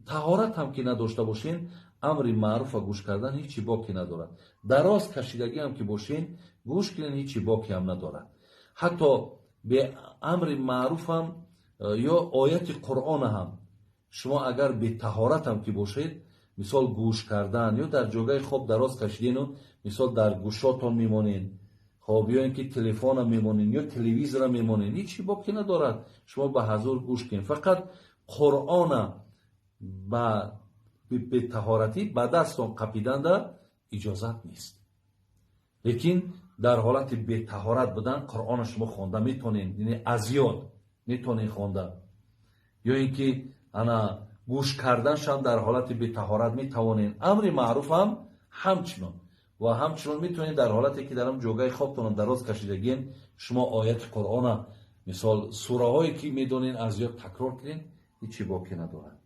طهارت هم که نداشته باشین، امر معروف و گوش کردن هیچی باکی ندارد. دراز کشیدگی هم که باشین، گوش کردن هیچی باکی هم ندارد. حتی به امر معروف هم یا آیت قرآن هم شما اگر به طهارت هم که باشید، مثال گوش کردن یا در جای خواب دراز کشیدین و مثال در گوشاتون میمونین، خب یا اینکه تلفن هم میمونین یا تلویزیون هم میمونین، هیچی باکی ندارد. شما به حضور گوش کنین. فقط قرآن به طهارتی به دستان قپیدن در اجازت نیست. لیکن در حالت به طهارت بودن قرآن شما خوانده میتونین، یعنی از یاد میتونین خوانده. یا اینکه انا گوش کردنش هم در حالت به طهارت میتوانین. امر معروف هم همچنان و همچنان میتونین در حالتی که درم جوگای خوابتون دراز کشیدگین شما آیت قرآن مثال سوره هایی که میدونین از یاد تکرار کنین، هیچی باکی ندارد.